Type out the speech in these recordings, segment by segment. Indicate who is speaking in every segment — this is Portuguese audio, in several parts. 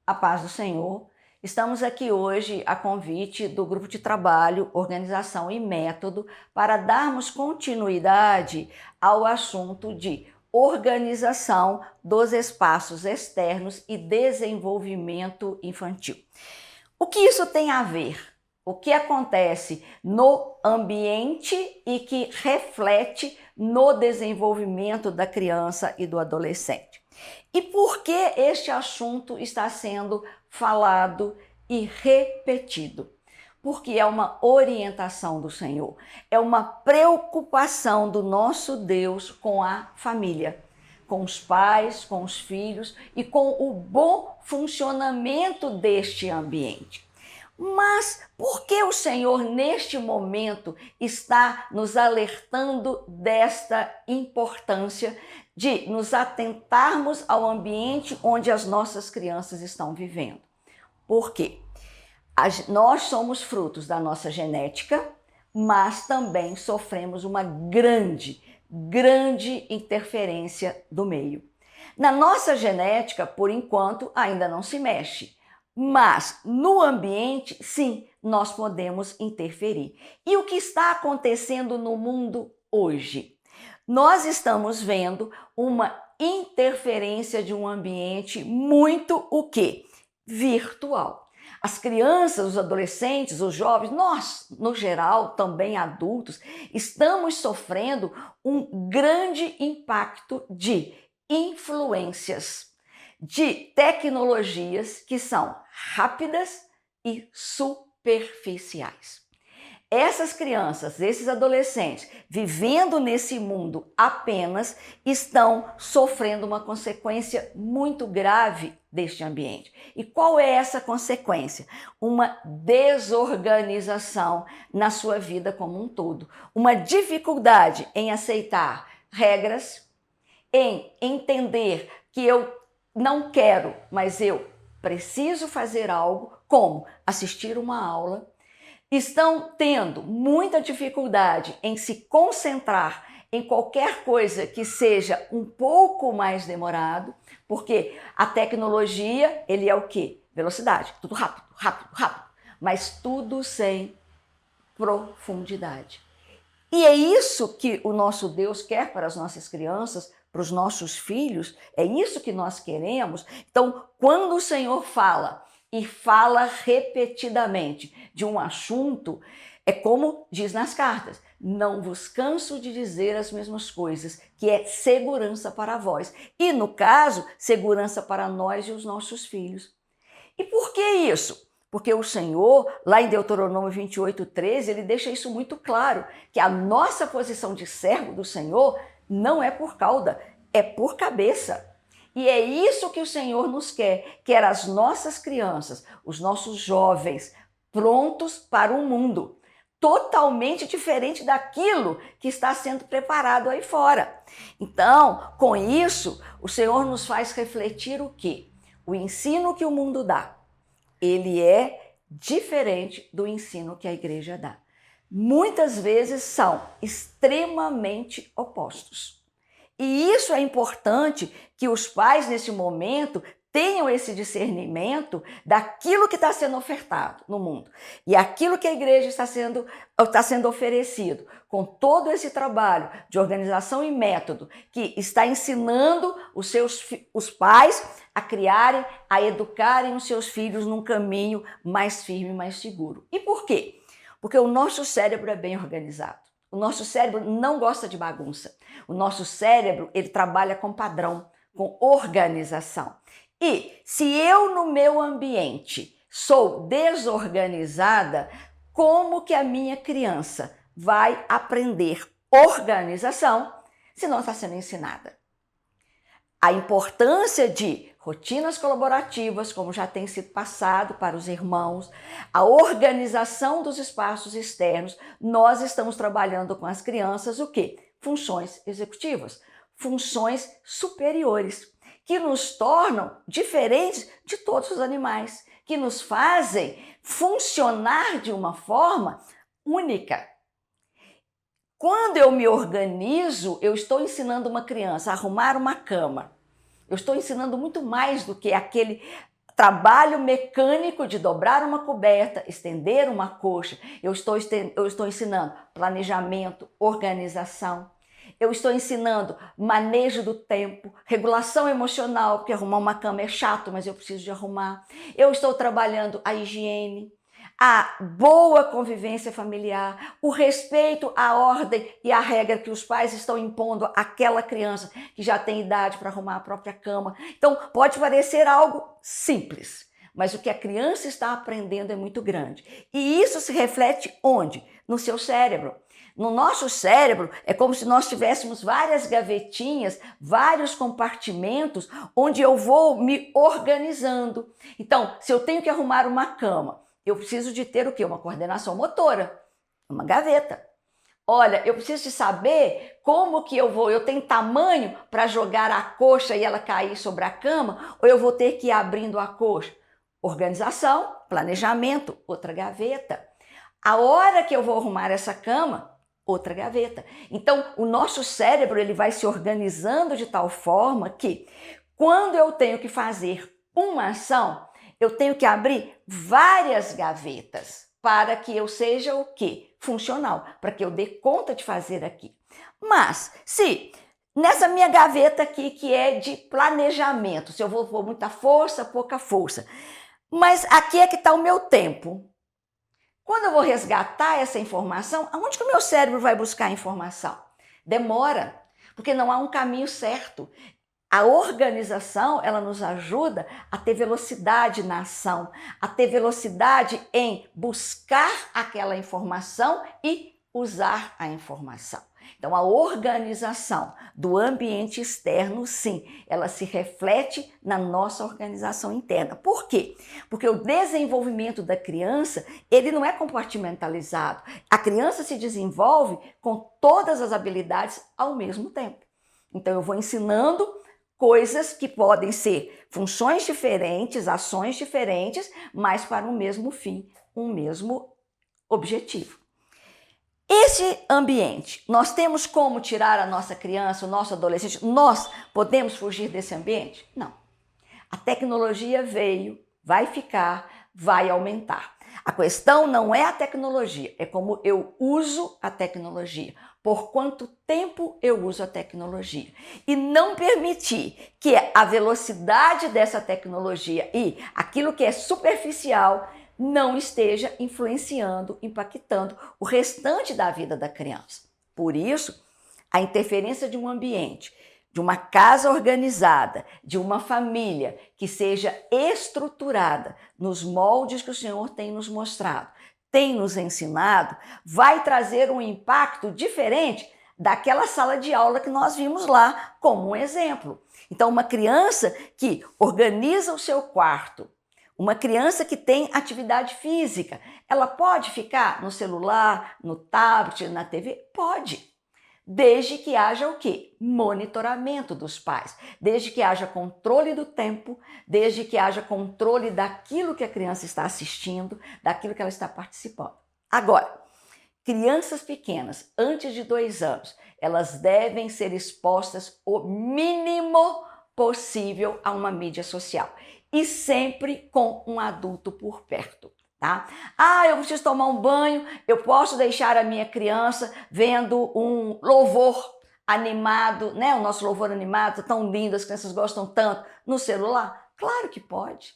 Speaker 1: A paz do Senhor. Estamos aqui hoje a convite do grupo de trabalho, organização e método para darmos continuidade ao assunto de organização dos espaços externos e desenvolvimento infantil. O que isso tem a ver? O que acontece no ambiente e que reflete no desenvolvimento da criança e do adolescente? E por que este assunto está sendo falado e repetido? Porque é uma orientação do Senhor, é uma preocupação do nosso Deus com a família, com os pais, com os filhos e com o bom funcionamento deste ambiente. Mas por que o Senhor, neste momento, está nos alertando desta importância de nos atentarmos ao ambiente onde as nossas crianças estão vivendo? Por quê? Nós somos frutos da nossa genética, mas também sofremos uma grande interferência do meio. Na nossa genética, por enquanto, ainda não se mexe. Mas no ambiente, sim, nós podemos interferir. E o que está acontecendo no mundo hoje? Nós estamos vendo uma interferência de um ambiente muito o quê? Virtual. As crianças, os adolescentes, os jovens, nós, no geral, também adultos, estamos sofrendo um grande impacto de influências de tecnologias que são rápidas e superficiais. Essas crianças, esses adolescentes, vivendo nesse mundo apenas, estão sofrendo uma consequência muito grave deste ambiente. E qual é essa consequência? Uma desorganização na sua vida como um todo, uma dificuldade em aceitar regras, em entender que eu não quero, mas eu preciso fazer algo, como assistir uma aula. Estão tendo muita dificuldade em se concentrar em qualquer coisa que seja um pouco mais demorado, porque a tecnologia, ele é o quê? Velocidade, tudo rápido, mas tudo sem profundidade. E é isso que o nosso Deus quer para as nossas crianças, para os nossos filhos, é isso que nós queremos. Então, quando o Senhor fala, e fala repetidamente de um assunto, é como diz nas cartas, não vos canso de dizer as mesmas coisas, que é segurança para vós. E no caso, segurança para nós e os nossos filhos. E por que isso? Porque o Senhor, lá em Deuteronômio 28:13, ele deixa isso muito claro, que a nossa posição de servo do Senhor não é por cauda, é por cabeça. E é isso que o Senhor nos quer as nossas crianças, os nossos jovens, prontos para um mundo totalmente diferente daquilo que está sendo preparado aí fora. Então, com isso, o Senhor nos faz refletir o quê? O ensino que o mundo dá, ele é diferente do ensino que a igreja dá. Muitas vezes são extremamente opostos. E isso é importante que os pais, nesse momento, tenham esse discernimento daquilo que está sendo ofertado no mundo. E aquilo que a igreja está sendo oferecido, com todo esse trabalho de organização e método, que está ensinando os pais a criarem, a educarem os seus filhos num caminho mais firme, mais seguro. E por quê? Porque o nosso cérebro é bem organizado. O nosso cérebro não gosta de bagunça. O nosso cérebro, ele trabalha com padrão, com organização. E se eu no meu ambiente sou desorganizada, como que a minha criança vai aprender organização se não está sendo ensinada? A importância de rotinas colaborativas, como já tem sido passado para os irmãos, a organização dos espaços externos, nós estamos trabalhando com as crianças o quê? Funções executivas, funções superiores, que nos tornam diferentes de todos os animais, que nos fazem funcionar de uma forma única. Quando eu me organizo, eu estou ensinando uma criança a arrumar uma cama. Eu estou ensinando muito mais do que aquele trabalho mecânico de dobrar uma coberta, estender uma coxa. Eu estou ensinando planejamento, organização. Eu estou ensinando manejo do tempo, regulação emocional, porque arrumar uma cama é chato, mas eu preciso de arrumar. Eu estou trabalhando a higiene, a boa convivência familiar, o respeito à ordem e à regra que os pais estão impondo àquela criança que já tem idade para arrumar a própria cama. Então, pode parecer algo simples, mas o que a criança está aprendendo é muito grande. E isso se reflete onde? No seu cérebro. No nosso cérebro, é como se nós tivéssemos várias gavetinhas, vários compartimentos, onde eu vou me organizando. Então, se eu tenho que arrumar uma cama, eu preciso de ter o quê? Uma coordenação motora, uma gaveta. Olha, eu preciso de saber como que eu tenho tamanho para jogar a coxa e ela cair sobre a cama, ou eu vou ter que ir abrindo a coxa? Organização, planejamento, outra gaveta. A hora que eu vou arrumar essa cama, outra gaveta. Então, o nosso cérebro ele vai se organizando de tal forma que, quando eu tenho que fazer uma ação, eu tenho que abrir várias gavetas para que eu seja o quê? Funcional, para que eu dê conta de fazer aqui. Mas, se nessa minha gaveta aqui, que é de planejamento, se eu vou pôr muita força, pouca força, mas aqui é que está o meu tempo. Quando eu vou resgatar essa informação, aonde que o meu cérebro vai buscar a informação? Demora, porque não há um caminho certo. A organização, ela nos ajuda a ter velocidade na ação, a ter velocidade em buscar aquela informação e usar a informação. Então, a organização do ambiente externo, sim, ela se reflete na nossa organização interna. Por quê? Porque o desenvolvimento da criança, ele não é compartimentalizado. A criança se desenvolve com todas as habilidades ao mesmo tempo. Então, eu vou ensinando coisas que podem ser funções diferentes, ações diferentes, mas para um mesmo fim, um mesmo objetivo. Esse ambiente, nós temos como tirar a nossa criança, o nosso adolescente? Nós podemos fugir desse ambiente? Não. A tecnologia veio, vai ficar, vai aumentar. A questão não é a tecnologia, é como eu uso a tecnologia. Por quanto tempo eu uso a tecnologia. E não permitir que a velocidade dessa tecnologia e aquilo que é superficial não esteja influenciando, impactando o restante da vida da criança. Por isso, a interferência de um ambiente, de uma casa organizada, de uma família que seja estruturada nos moldes que o Senhor tem nos mostrado, tem nos ensinado, vai trazer um impacto diferente daquela sala de aula que nós vimos lá como um exemplo. Então, uma criança que organiza o seu quarto, uma criança que tem atividade física, ela pode ficar no celular, no tablet, na TV? Pode. Desde que haja o quê? Monitoramento dos pais. Desde que haja controle do tempo, desde que haja controle daquilo que a criança está assistindo, daquilo que ela está participando. Agora, crianças pequenas, antes de 2 anos, elas devem ser expostas o mínimo possível a uma mídia social. E sempre com um adulto por perto. Tá? Eu preciso tomar um banho, eu posso deixar a minha criança vendo um louvor animado, né? O nosso louvor animado, tão lindo, as crianças gostam tanto, no celular? Claro que pode.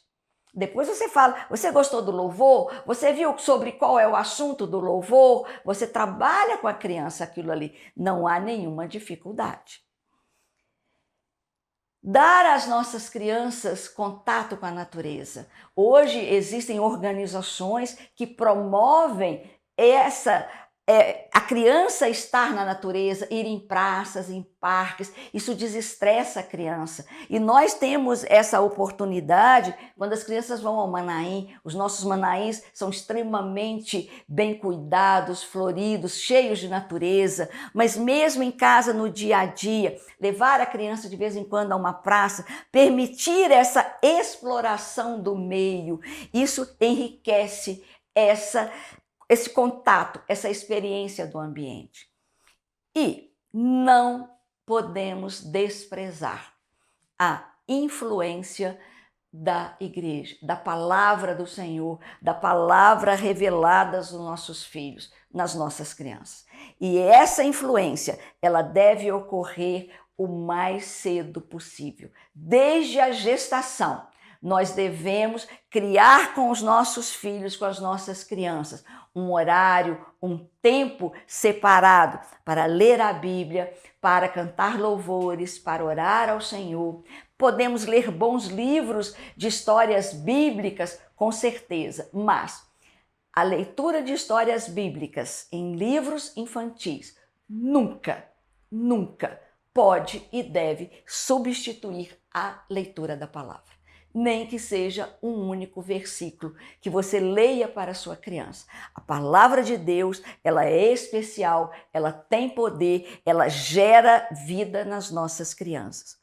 Speaker 1: Depois você fala, você gostou do louvor? Você viu sobre qual é o assunto do louvor? Você trabalha com a criança aquilo ali. Não há nenhuma dificuldade. Dar às nossas crianças contato com a natureza. Hoje existem organizações que promovem a criança estar na natureza, ir em praças, em parques, isso desestressa a criança. E nós temos essa oportunidade quando as crianças vão ao Manaim. Os nossos Manaís são extremamente bem cuidados, floridos, cheios de natureza, mas mesmo em casa, no dia a dia, levar a criança de vez em quando a uma praça, permitir essa exploração do meio, isso enriquece esse contato, essa experiência do ambiente. E não podemos desprezar a influência da igreja, da palavra do Senhor, da palavra revelada aos nossos filhos, nas nossas crianças. E essa influência, ela deve ocorrer o mais cedo possível. Desde a gestação, nós devemos criar com os nossos filhos, com as nossas crianças, um horário, um tempo separado para ler a Bíblia, para cantar louvores, para orar ao Senhor. Podemos ler bons livros de histórias bíblicas, com certeza, mas a leitura de histórias bíblicas em livros infantis nunca pode e deve substituir a leitura da palavra. Nem que seja um único versículo que você leia para a sua criança. A palavra de Deus, ela é especial, ela tem poder, ela gera vida nas nossas crianças.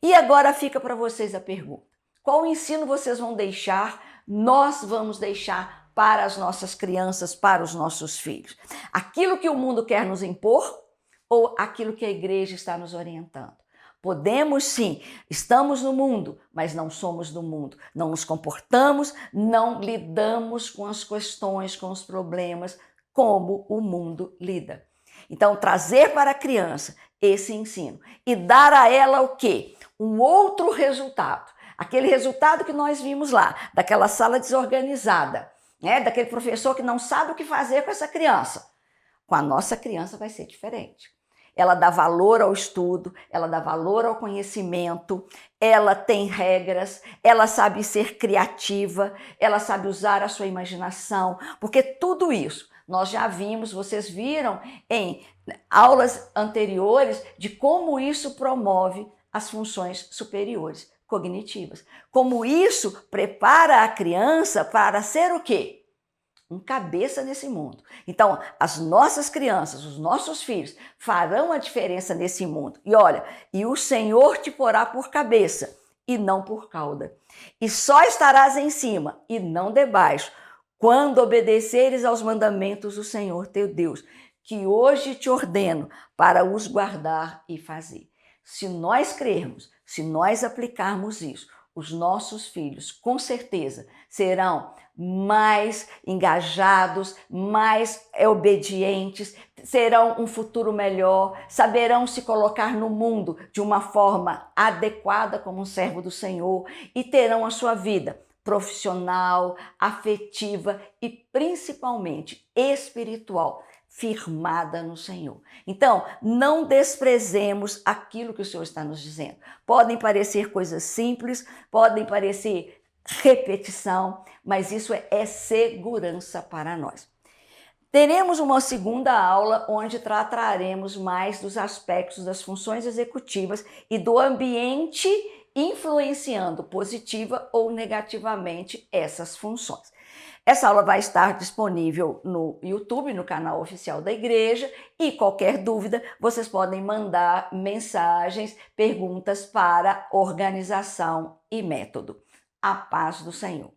Speaker 1: E agora fica para vocês a pergunta: qual ensino vocês vão deixar, nós vamos deixar para as nossas crianças, para os nossos filhos? Aquilo que o mundo quer nos impor ou aquilo que a igreja está nos orientando? Podemos sim, estamos no mundo, mas não somos do mundo. Não nos comportamos, não lidamos com as questões, com os problemas, como o mundo lida. Então, trazer para a criança esse ensino e dar a ela o quê? Um outro resultado. Aquele resultado que nós vimos lá, daquela sala desorganizada, né? Daquele professor que não sabe o que fazer com essa criança. Com a nossa criança vai ser diferente. Ela dá valor ao estudo, ela dá valor ao conhecimento, ela tem regras, ela sabe ser criativa, ela sabe usar a sua imaginação, porque tudo isso nós já vimos, vocês viram em aulas anteriores de como isso promove as funções superiores cognitivas. Como isso prepara a criança para ser o quê? Um cabeça nesse mundo. Então, as nossas crianças, os nossos filhos farão a diferença nesse mundo. E olha, e o Senhor te porá por cabeça e não por cauda. E só estarás em cima e não debaixo, quando obedeceres aos mandamentos do Senhor teu Deus, que hoje te ordeno para os guardar e fazer. Se nós crermos, se nós aplicarmos isso, os nossos filhos, com certeza, serão mais engajados, mais obedientes, terão um futuro melhor, saberão se colocar no mundo de uma forma adequada como um servo do Senhor e terão a sua vida profissional, afetiva e principalmente espiritual firmada no Senhor. Então, não desprezemos aquilo que o Senhor está nos dizendo. Podem parecer coisas simples, podem parecer repetição, mas isso é segurança para nós. Teremos uma segunda aula onde trataremos mais dos aspectos das funções executivas e do ambiente influenciando positiva ou negativamente essas funções. Essa aula vai estar disponível no YouTube, no canal oficial da igreja, e qualquer dúvida vocês podem mandar mensagens, perguntas para organização e método. A paz do Senhor.